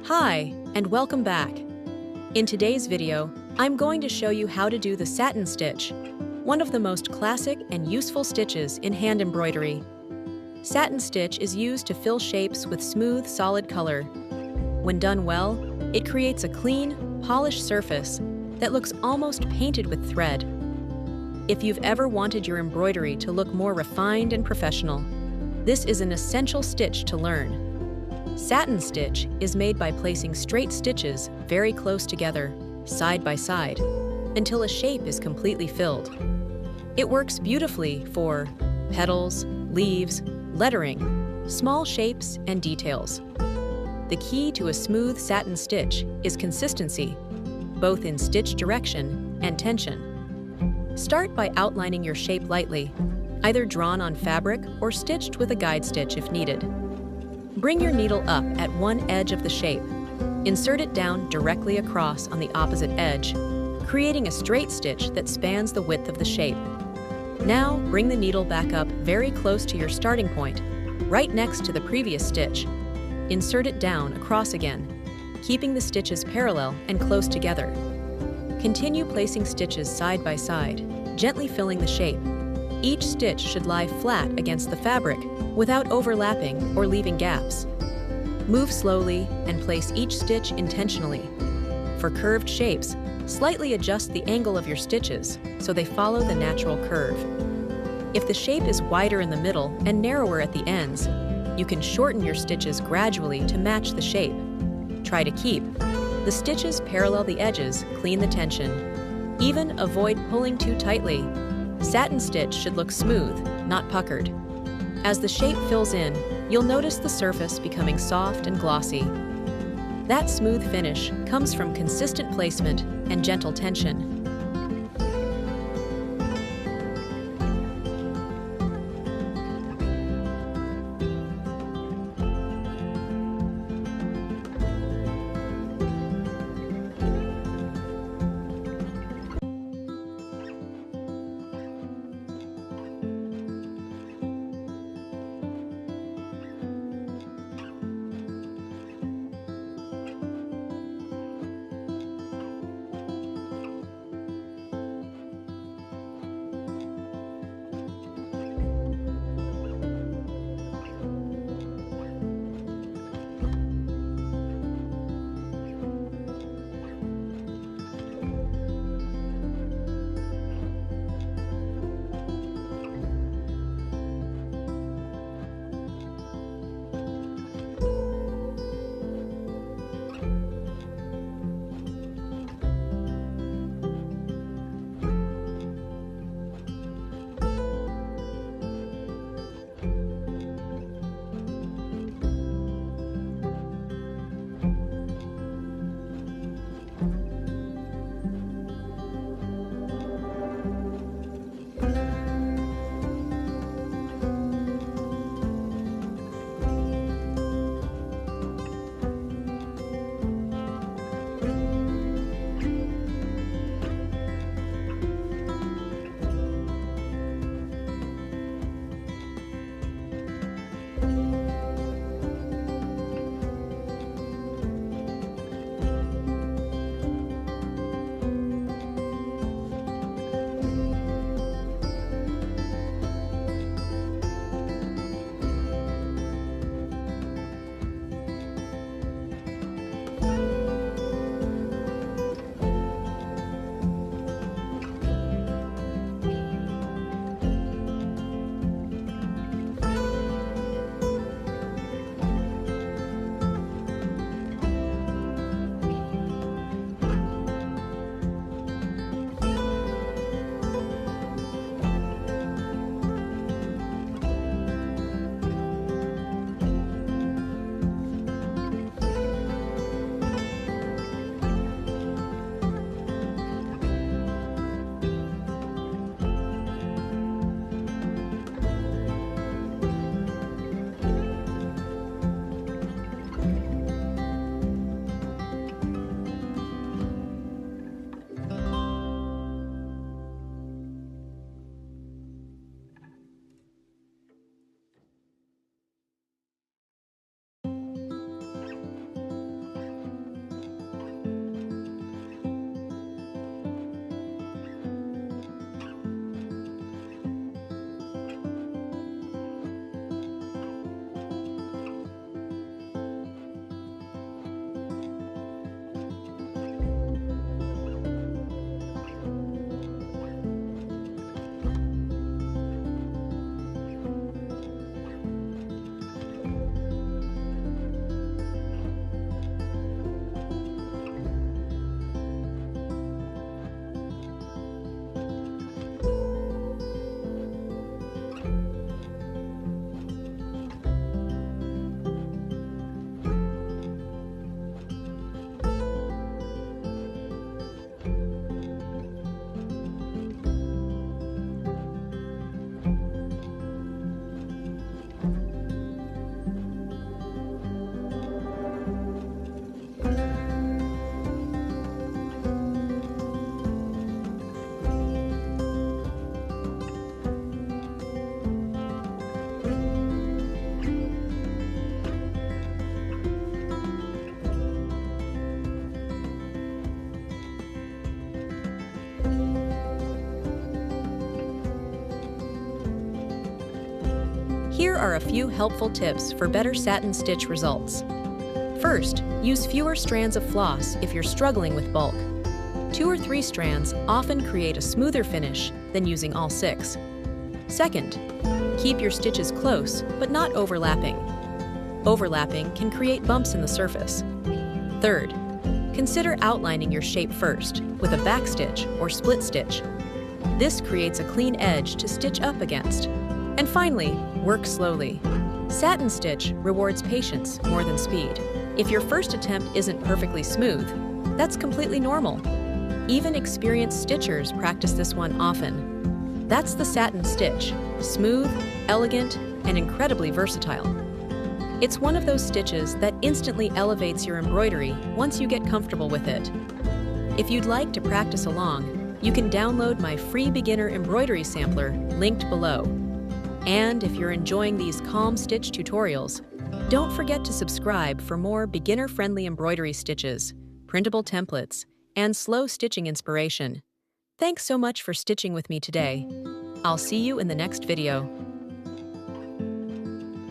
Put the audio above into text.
Hi, and welcome back. In today's video, I'm going to show you how to do the satin stitch, one of the most classic and useful stitches in hand embroidery. Satin stitch is used to fill shapes with smooth, solid color. When done well, it creates a clean, polished surface that looks almost painted with thread. If you've ever wanted your embroidery to look more refined and professional, this is an essential stitch to learn. Satin stitch is made by placing straight stitches very close together, side by side, until a shape is completely filled. It works beautifully for petals, leaves, lettering, small shapes, and details. The key to a smooth satin stitch is consistency, both in stitch direction and tension. Start by outlining your shape lightly, either drawn on fabric or stitched with a guide stitch if needed. Bring your needle up at one edge of the shape. Insert it down directly across on the opposite edge, creating a straight stitch that spans the width of the shape. Now, bring the needle back up very close to your starting point, right next to the previous stitch. Insert it down across again, keeping the stitches parallel and close together. Continue placing stitches side by side, gently filling the shape. Each stitch should lie flat against the fabric without overlapping or leaving gaps. Move slowly and place each stitch intentionally. For curved shapes, slightly adjust the angle of your stitches so they follow the natural curve. If the shape is wider in the middle and narrower at the ends, you can shorten your stitches gradually to match the shape. Try to keep the stitches parallel the edges, clean the tension. Even avoid pulling too tightly. Satin stitch should look smooth, not puckered. As the shape fills in, you'll notice the surface becoming soft and glossy. That smooth finish comes from consistent placement and gentle tension. Here are a few helpful tips for better satin stitch results. First, use fewer strands of floss if you're struggling with bulk. 2 or 3 strands often create a smoother finish than using all 6. Second, keep your stitches close but not overlapping. Overlapping can create bumps in the surface. Third, consider outlining your shape first with a backstitch or split stitch. This creates a clean edge to stitch up against. And finally, work slowly. Satin stitch rewards patience more than speed. If your first attempt isn't perfectly smooth, that's completely normal. Even experienced stitchers practice this one often. That's the satin stitch, smooth, elegant, and incredibly versatile. It's one of those stitches that instantly elevates your embroidery once you get comfortable with it. If you'd like to practice along, you can download my free beginner embroidery sampler linked below. And if you're enjoying these calm stitch tutorials, don't forget to subscribe for more beginner-friendly embroidery stitches, printable templates, and slow stitching inspiration. Thanks so much for stitching with me today. I'll see you in the next video.